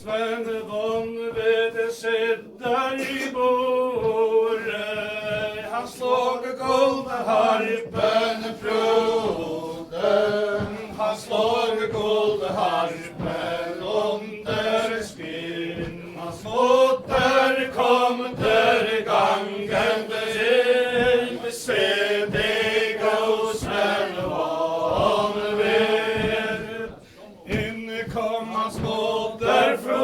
Sven vanvede sitter i bordet. Han slår guldharpen proden. Han slår guldharpen under skinn. Hans moder kom der gangen til. Se deg og Sven vanved. Inne kom hans moder fra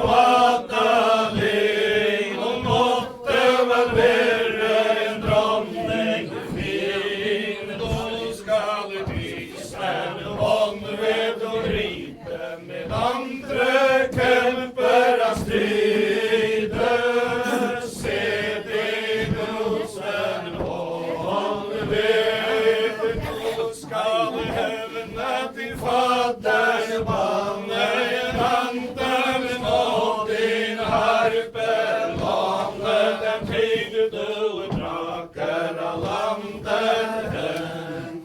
Adalin, og måtte vel være en dronning fin. Da skal de Sven vanved og ride med andre kjemper av stride. Se deg og Sven vanved, nå skal hevne til faders banne. Anden og din harpe låne, den tid du braker av landet.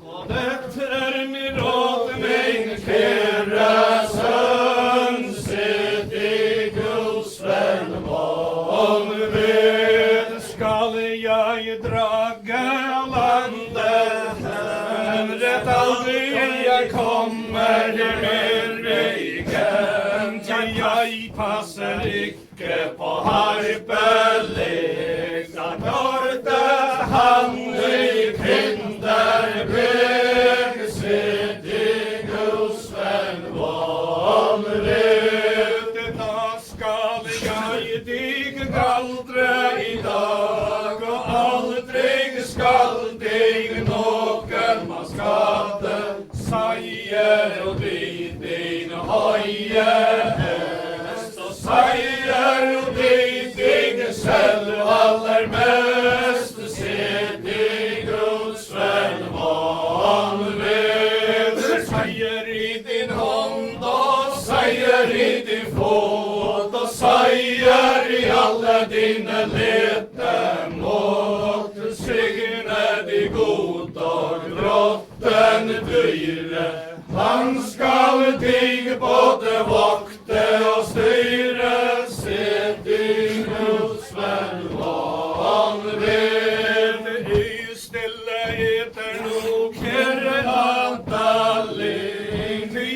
Og dette min råd, min kjære sønn, sitt i Guds Sven vanved. Skal jeg drage av landet, rett aldri jeg kommer mer igjen. Jeg passer ikke på harpelek, da hørte han i Kinderbæk. Sitt i Guds Sven vanved. Da skal jeg dig galdre i dag, og aldri skal dig noen man skade. Seier og din høye hest, og seier og din selv allermest. Sitt i Guds Sven vanved. Seier i din hånd, og seier i din fot, og seier i alle dine letemål. Signe de god og grotten dyre, han skal dig både vokte og styre. Sitt i Guds Sven vanved. I stille eter nok herre Adalin, ty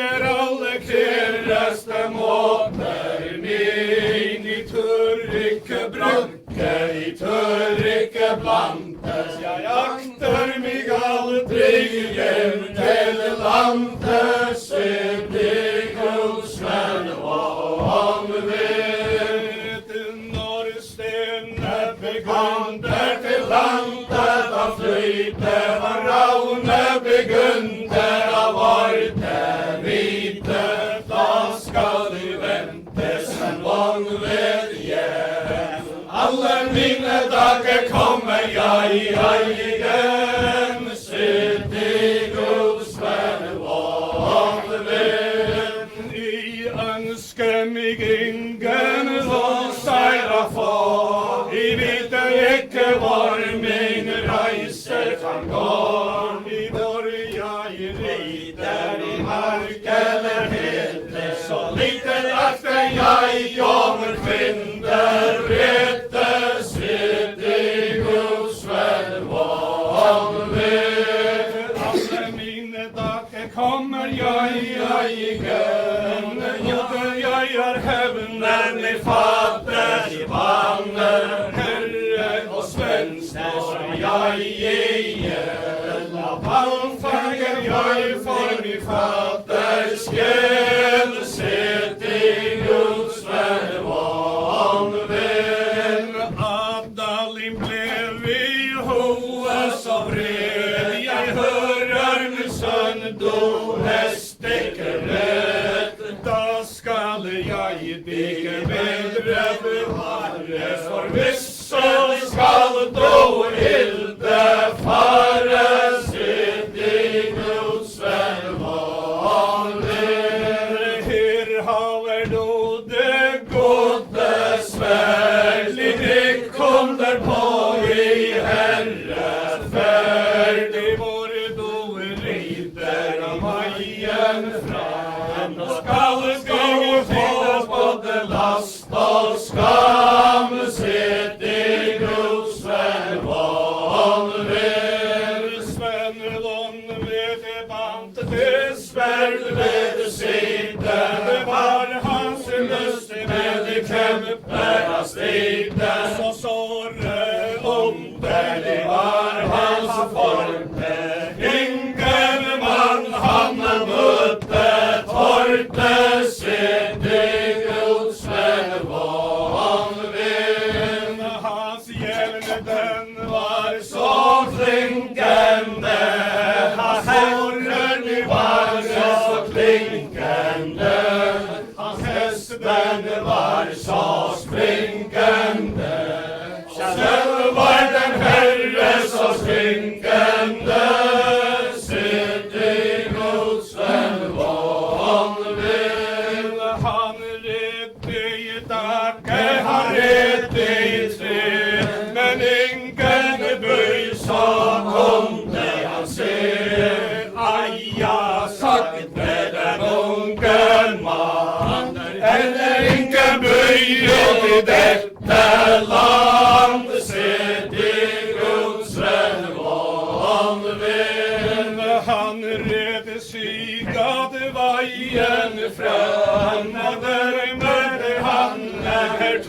alle kjæreste måter min. I tør ikke bruke, i tør ikke blandes. Jeg akter mig aldri hjem til landet. Sitt i Guds Sven vanved. Når stene begynte til landet, da flyte var raune begynte av varte vite. Da skal du vente Sven vanved hjem. Alle mine dager kommer jeg igjen. Sitt i Guds Sven vanved. I ønsker mig ingen å seire for, I vet ikke hvor min reise kan gå. I hvor jeg rider i mark eller hete, så lite at jeg kommer kvinner rette. Sitt i Guds Sven vanved. Alle mine dager kommer jeg igjen. Jeg hevner min fader i vannet, Herre og svensk står jeg igjen. Av pannfanger jeg for min faders gjeld. Sitt i Guds Sven vanved. Adalin blev i hoa så vred, jeg hører min sønn do hestekke rett. Da skal jeg dig bedre bevare, for hvis så skal do hilde fare. Sitt i Guds Sven vanved. Her haver du det gode sverd, litt kom der på i herreferd. Det var du rider av veien fram, og skal gå finnes på det land. last og skam, sitt i Guds vän vanvill. Svenelon med det bandet, det Svärd ved sidan, det var hans lust med det kämpa striden. så såre om Det var hans form, ingen man han mötte torpte sitt i Guds vän vanvill. hans hjälm den var Så klinkande, hans hornen var så klinkande, hans hästen var så sprinkande. Själv var den Herre så sprinkande, sitt i Guds vän vanvill. han redde i dacke, Han redde i tre, men ingen böj så kunde han se. Aja, sagt med en unken man, eller ingen böj i detta land, sitt i Guds vän vanvill. han redde sig av vajen fram, Därmed han är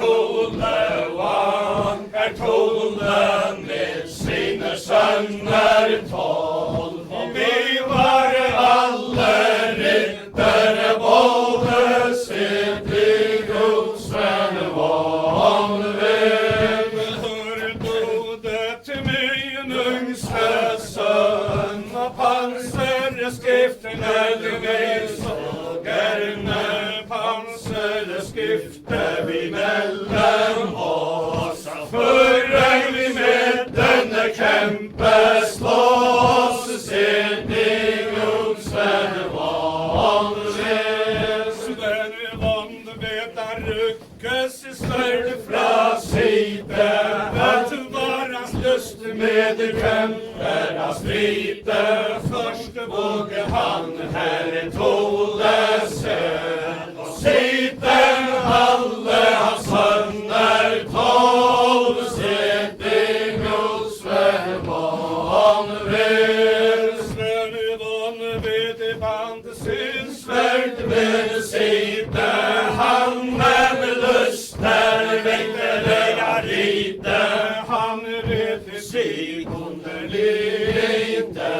Tole med sina söner 12. Vi var alla riddare både, sitt i Guds vän vanvill. hör då det till min yngste son, och pansarskiften är mig så gärna. Pansarskifte vi mellan oss, förrän vi med denna kämpe slåss, sitt i Guds vän vanvill. Svenelon vet han ryckes i svärd Fra sidan, att vara hans lust med kämparna strider, först vågar han Herre Tole sen, och sidan alla hans söner 12, sitt i Guds vän vanvill. Svenelon vet i band sin Svärd vid sidan, han med lust där väckte lite, han redde sig under lite,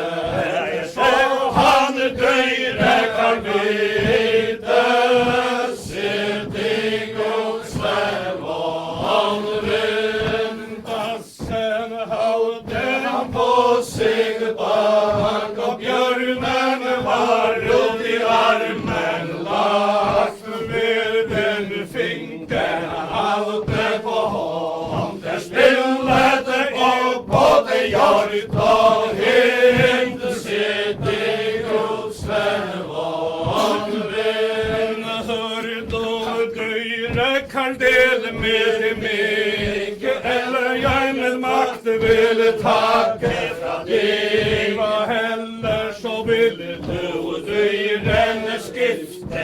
så han döjde kan vite, sitt i Guds vän vanvill. dassen hade Han på sig bak, och björnen var runt i armen lagt, med den finken han hållte på honom. Där spillade och både hjort och hind, sitt i Guds vän vanvill. hör då dyra kardel med mig, eller jag med makt vill Tack för dig, vad heller så vill du och dyren skifte,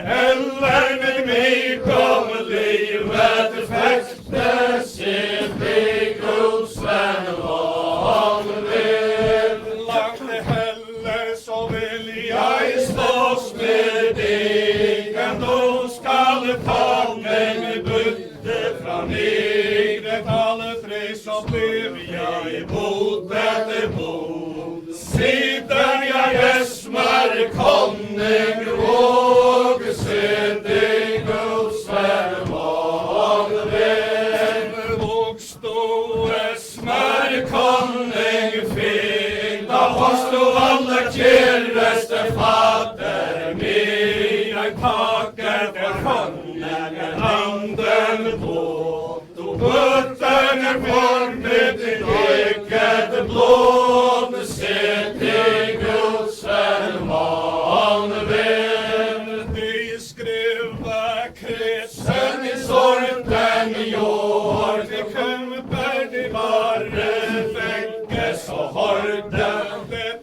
eller med mig kom livet fäkte, sitt i Guds vän vanvill. lagt heller så vill Jag slåss med dig, då skall ta men budde från mig, det alla tre så blev jag emot det mod. Sidan jag gästmar konung våg, sitt i Guds vän vanvill. våg stå Smör konung fick, da påstå alla kjæreste fader min. Jeg takker for konungen anden på, du bøttene formet din eget blod, sitt i Guds vän vanvill. de skriva kretsen I sorten jord, de kämpar de var begge så hårde,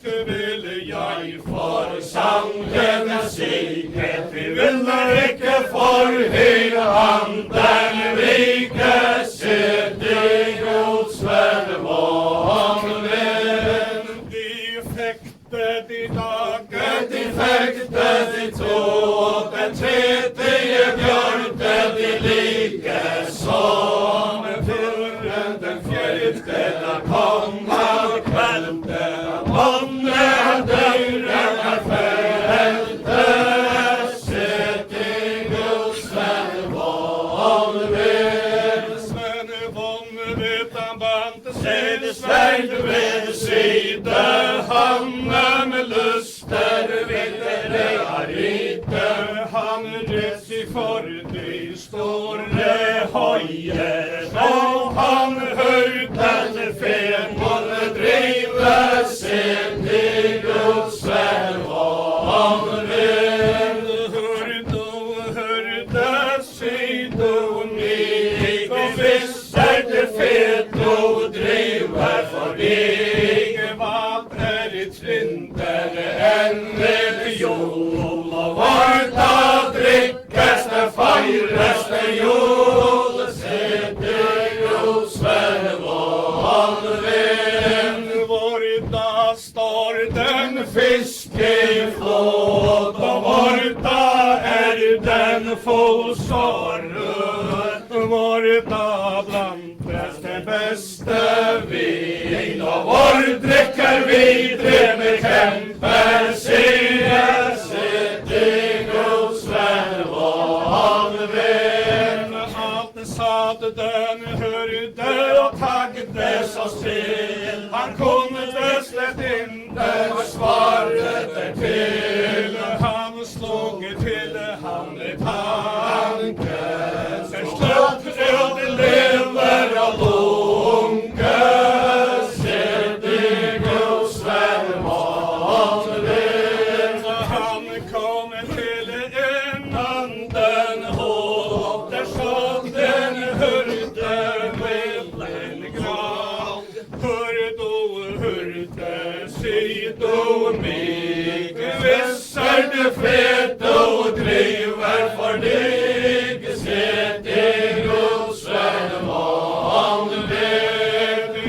det ville jag for sangen sikkerhet. Vi vil ikke for hele han som förrän den fjärde komma kvällte, månne dörren är fälte, sett i Guds vän vanvill. Sven vanvill han band Sed svärd vid sida, han med luster ville det arite. han rätt i för dig Store hojer, och han hörde fenmål driva sin i Guds vän vanvill. Hörde sidon Mig vissar det fet och driva för dig. vad är det Vinter en religion och varta drickas det fejras det jul. Sett i Guds vän vanvill. Varta står den Fiske i flåt och varta är den full sorg. Varta bland Det bästa vin och vår dricker vi det med kämpar ser. Sett i Guds vän vanvill. allt satt den hörde och taggde så still. Han kunde slätt inte Svaret är till. han slog till han i tanken. Slött öde lever och lunka. Sett i Guds vän vanvill. Han kom till en anden hål. Där stod den hörde med en grav. Hörde sido mig. Vissar du fet och driver för dig. Sett i Guds vän vanvill.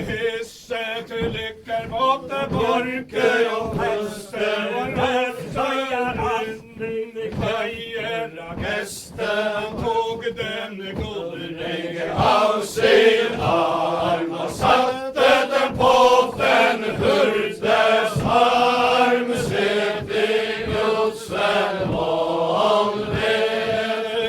Hisset lyckar mot borke och häste. Och rättar andning kajer och häste. Han tog den guldring Av sin arm och satte den på den hurdes arm. Sett i Guds vän vanvill.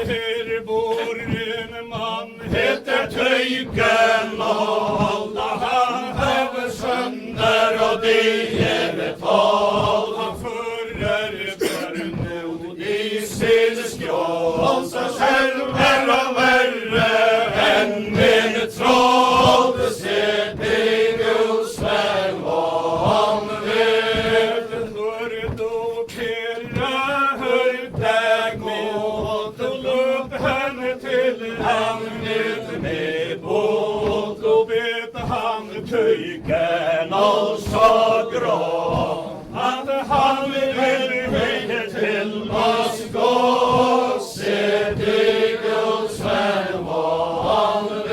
Här bor en man Heter Töjken och han häver sönder och det ger ett tal. han förrar börnod I sin skrål så skärmer och värre än min troll. Sett i Guds vän vanvill. hör då kera hörde mot och löp henne till han Med båt då bet han Töjken och så grå att han ville till Moskva. Sett i Guds vän vanvill.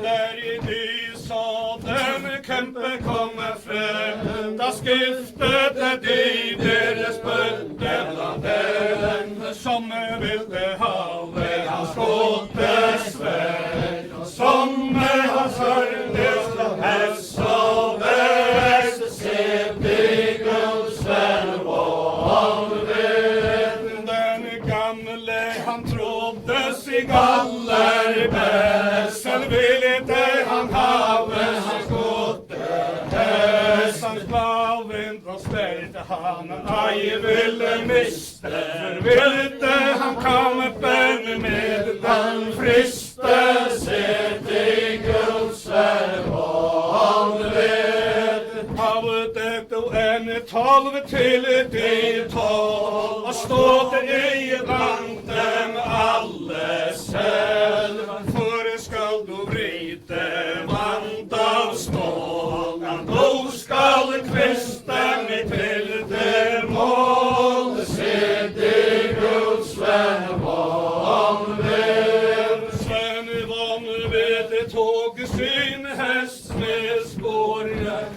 När de sa den kämpe kommer fram, da skiftet de deres bøtte bland dem som ville have hans skåttesvärd, som hans hørnes og hest og vest. Sett i Guds vän vanvill. Den gamle han trodde sig aller bäst, sen ville inte han have hans skåttehäst. Han slaven och ställde han ej ville miste, för ville inte han kampen med den friste. Sett i Guds vän vanvill. Havet och en 12 till det 12 och stått i banten allesel. För skall du vrida vant av stål, då skall kvisten till det mål. Sett i Guds vän vanvill. Sven vanvill tog sin häst med spår,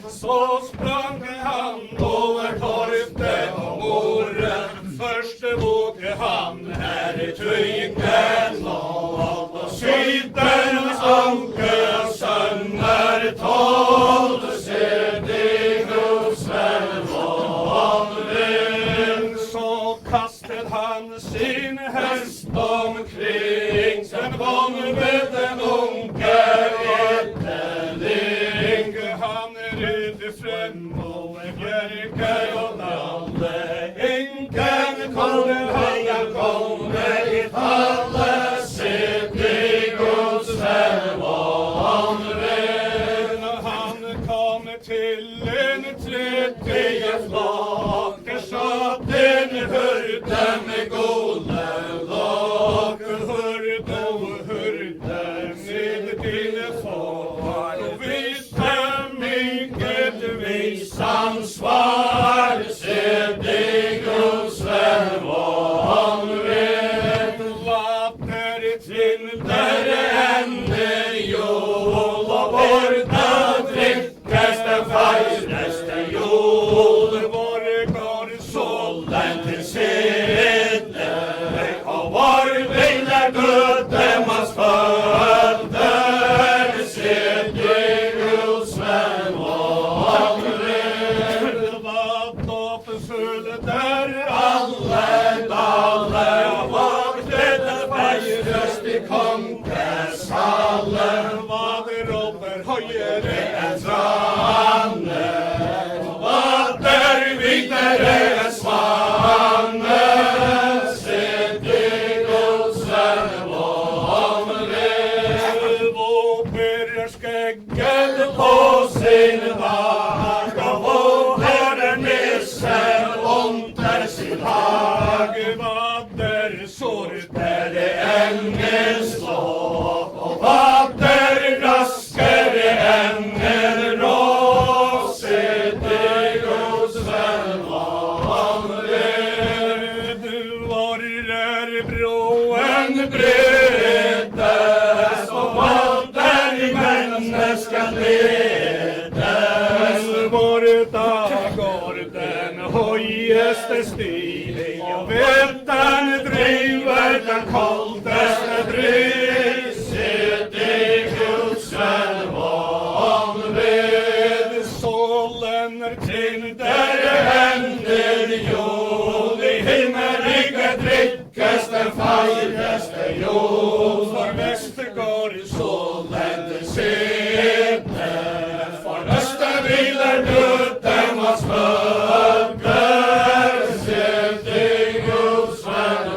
så sprang han över torpet och morren. Först vågade han här i Töjken och syd ridderens anke sönder 12, se dig Guds vän vanvinn. Så kastade han sin häst omkring, sen vanvinn den unge ättling. Han rydde fram och bjärkar och nalle, enken kommer han kommer i falle, se dig Guds vän vanvinn. Han kom till en 30 flake, satt en hörde med golden lak, hörde med till far och visste mycket visansvar, se dig Guds vän vanvinn. Vattnet tindar ände jord och borta drickas den fajraste jord. Var går solen till sedler och var vilar dödemas fötter, se dig Guds vän vanvinn. Vattnet full där alla dalar, vaknade där fajrast i konkershallen. Vad ropar höjere än svanne, vad där vidare än svanne, se dig Guds vän vanvinn. Våper skägget på sin vagn och vågar nissen ontar sin hag. Vad där sortare än en slå och vad där raskare än en rå, se dig Guds vän vanvinn. Du var där bråen bredes och vad där människan ledes. Borta går den höjeste stig och vetan driver den koldaste driv, se dig Guds vän vanvinn. Solen tindar händer jord, i himmeliga drickas den fajraste jord. För väster går solen till sedler, för öster vilar dödemas fötter, se dig Guds vän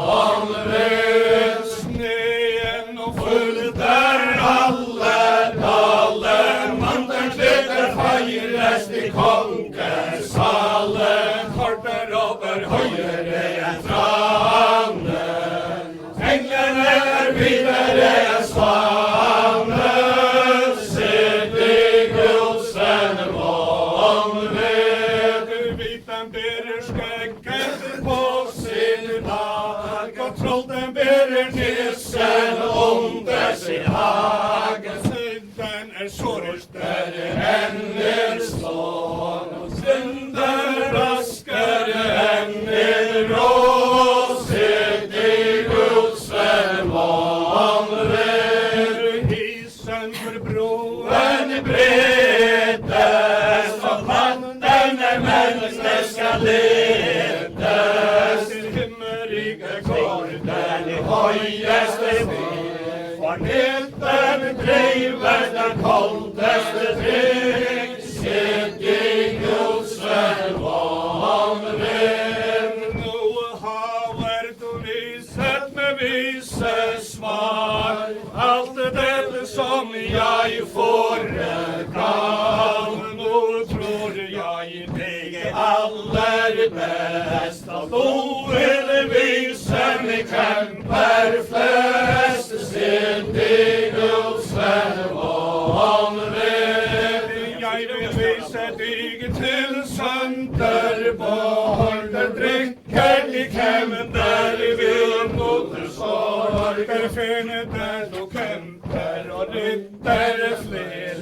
vanvinn. Snön och full där alla dalar, manteln kläder fajrast i konkershallen. Harper över höjere än frannen, änglarna är vidare än svanen, se dig Guds vän vanvinn. Viten bärer skägget på sin hag och trollen bärer nissen under sin hag. Den är sorgstare än en slån och synden raskare än en rå, se dig Guds vän vanvinn. Isen för broen bredes och vatten är människa ledes. Till himmeliga gården i höjaste stig, för neten driver den koldaste dryck, se dig Guds vän vanvinn. Nu har du visat med vise svar allt det som jag foregav. Nu tror jag i dig allerbäst, och då vill visa mig kämpar flest, se dig Guds vän vanvinn. Jag vill visa dig till sönderbarn, där dricker i kämmen där i vind mot sorg. Där finner där och kämpar och ryttare fler,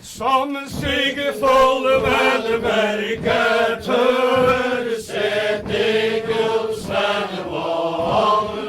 som sig full välverkar tör, se dig Guds vän vanvinn.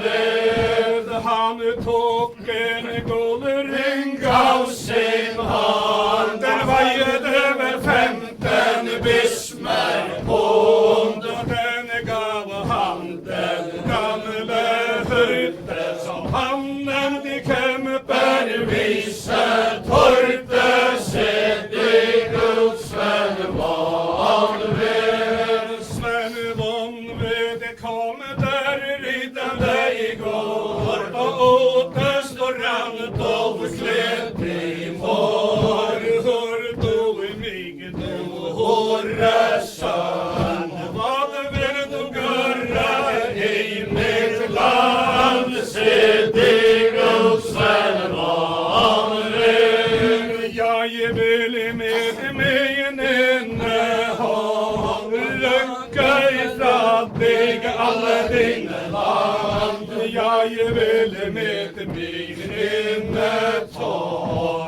Han tog en guldring Gav sin hand, den vajade över 15 bismar pund. och den gav han den gamle hyrde som handen de kämpar Visar torte sett i Guds vän vanved. Sven Vonve, det kom där ridande igår och åt restaurant och slet i mor. Hör du i mig, du hårda son, vad vill du göra i mitt land? Sett i Guds vän vanved. Jag vill med mig en lycka ifrån dig alla dina land. Jag vill med mig en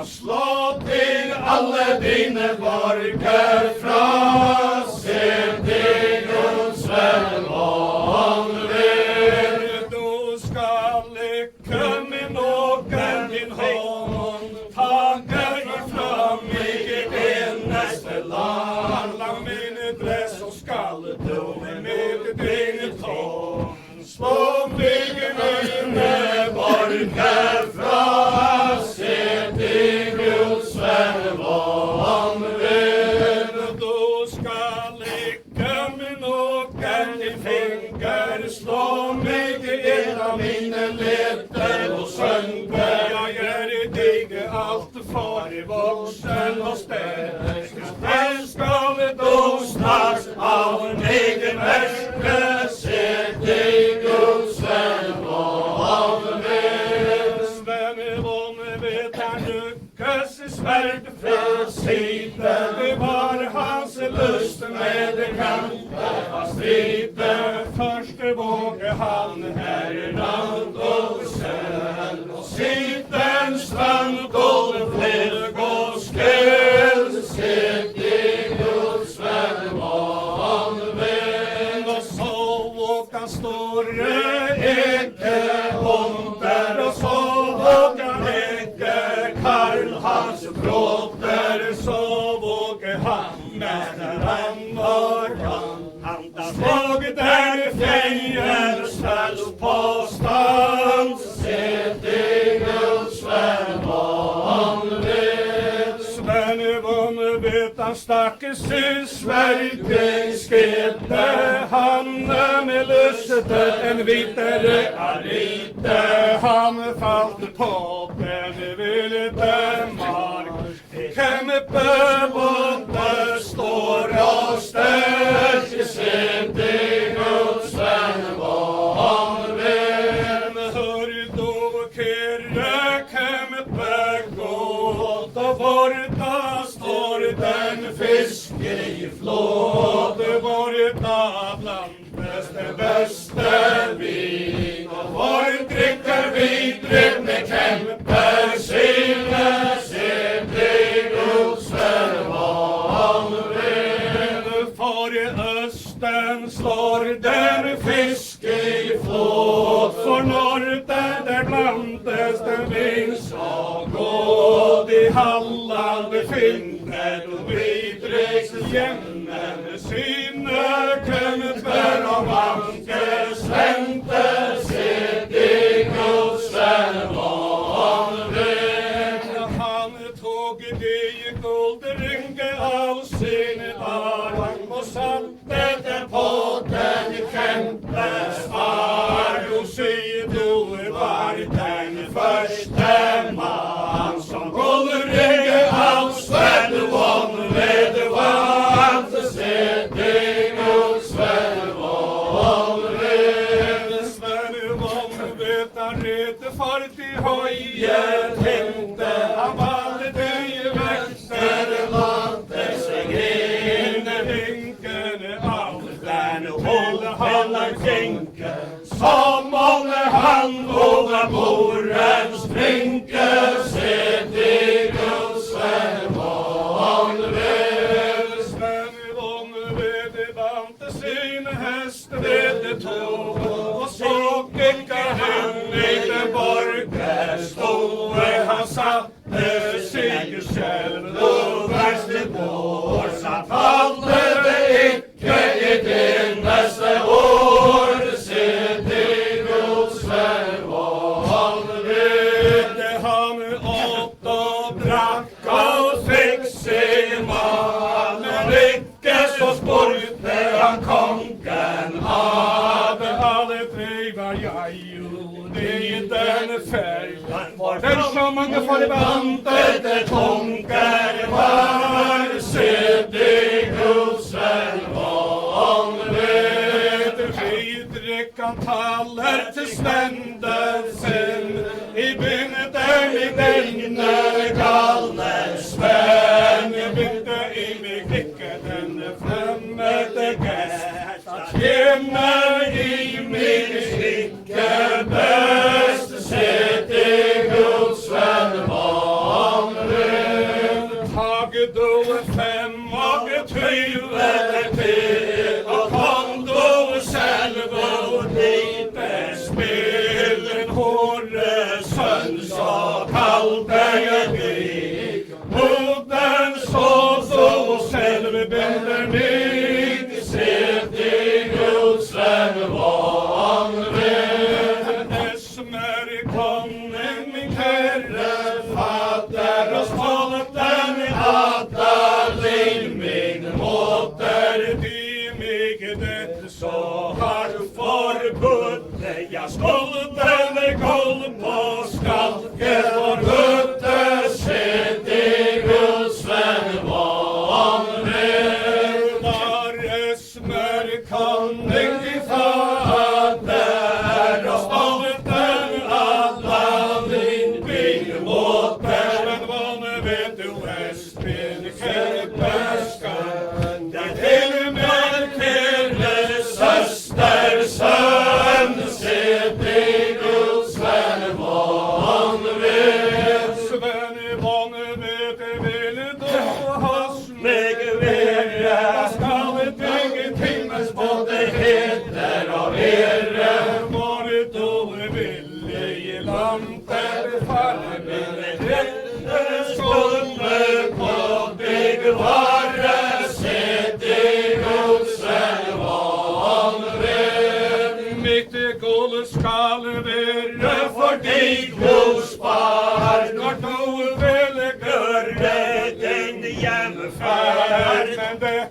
Slå till alla dina borgar från. Sett i Guds vän vanved. Då skall lycka min åker din hand taga ifrån mig i nästa land. Alla min dress och skall du med din tång slå mig Mina borgar från. Sett i Guds vän vanved. Då skall lycka min åker din finger slå mig i en av mina lätter och sönker. Jag är dig allt för vuxen och stärk. Den skall då snart av mig Märke sett i Guds vän vanved. Sven Vonve, han lyckas i svärd från sidan. Det var hans lust med kampen och striden. Först vågade han herrland och sen och sidan strand och flög och skräll. Sett i Guds vän vanved. Och så åkte han större äckelhåndar och så åkte han Karl hans brotter. Så vågade han när han var han slog där fjällställs på stan. Sett i Guds vän vanved. Sven Vonve, han stack sin svärd skrädde han med lustet en vitare arite. Han fallt på den vilde mark. Kämpe både står och stärk. Sett i Guds vän vanved. Hör då kirre kämpe gott och borta står den fiske i flåd. Borta bland bästa vin och var dricker vi dryck med kämper sina. Sett i Guds vän vanved. För i östen slår den fiske i flåd. För norrten där blandes den vinst och gåd. I Halland finner du vidriksjämnen sina kämper och manke slänter. Sett i Guds vän vanved. Han tog de guldringe av sin arm och satte den på den kämpes arm. Och se du var den första man som guldringe av Sven Vonve vann. Sett i Guds vän vanved. Sven Vonve, han red för till höjer tänkte. Han valde dig växter landet sig in. Hinken av den håller han skänken. Som om han vågar morens dränke. Sett i Guds vän vanved. Sven Vonve, det vante sin häst vid tåg och så gick han in i den borg boe, han satte sig själv och värste vår, satt faller det icke i din nästa år, se till Guds väg vanligt. Han åt och drack och fick sig mat, men icke så sporte han konken hade. Aldrig var jag gjorde i den färgen, var den som ungefär i bandet det tonkar var, se till Guds väg vanligt. Vi drickan taller till sländelsen i bynden i denne galne spänn. Jag bytte i mig klicken främmande gäst att känner i min slicke bäst, se till Guds vän vanligt. Tag då 5 och ett huvud till och kom då själv och lite spel. En hårresön så kallte jag dig mot den så själv binder mig, se till Guds vän vanligt. Esmer konen min herre fader och stolten Adalin min moder, ty mig det så har förbudde. Jag skolden koll på skalke förbudde, se till Guds vän vanligt. Där Esmer konen din fader och stolten Adalin min moder, men vanligt du Esmer kärpeskan, där till mig till söster son, se till Guds vän vanligt. Sven vanligt vill då hos mig vera, skall inget timmes både heter av er, var då vill i landet faller min rätt, skulle på dig vara, se till Guds vän vanligt. Mitt guld skall vara för dig gospar, når du vill göra din jämfärd, men det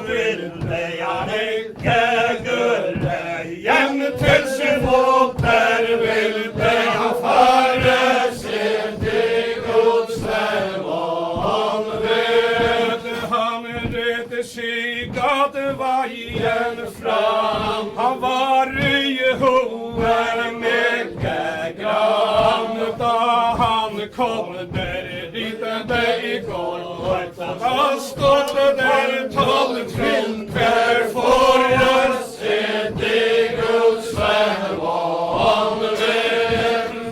vill jag icke göra. Jäm till sin fåter vill det ha fara, se till Guds vän vanligt. Han redde sig gade vajen fram, han var i Jehova mycket grann, da han kom där ridande i Golgata. Han stod där 12 kvinnor för, se till Guds vän vanligt.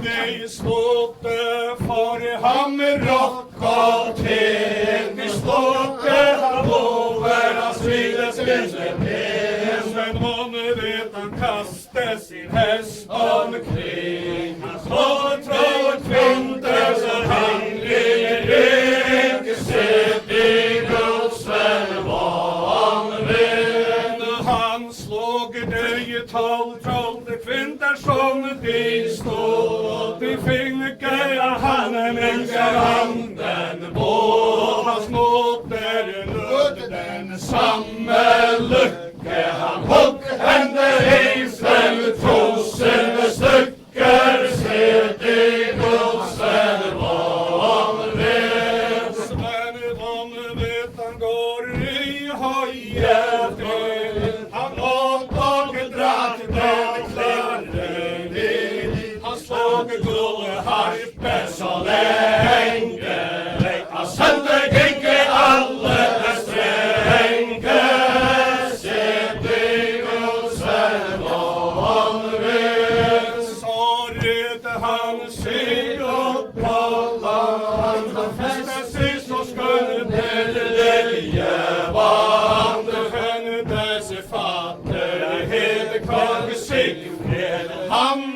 De slåtte för han med rock och ten, de slåtte han över hans vides vinterben. Men vanligt han kaste sin häst omkring, han slår tråd kvinnor så han lik, se till Guds vän vanligt. Han slog dig 12 tråd kvinnor som de stod i finger, han minkar handen på, hans nåder löd den samme lycke. Han hugg henne i 5000 stycker, se till Guds vän vanligt. Sven vanligt han går i höjet, han åt och drack den klarren, han slog guldharpe så länge, han sände icke alla strängar, se till Guds vän vanligt. Så redde han sig upp på land, han fäste sig så skulle liljevann, henne sig fader, hede kvar sig, han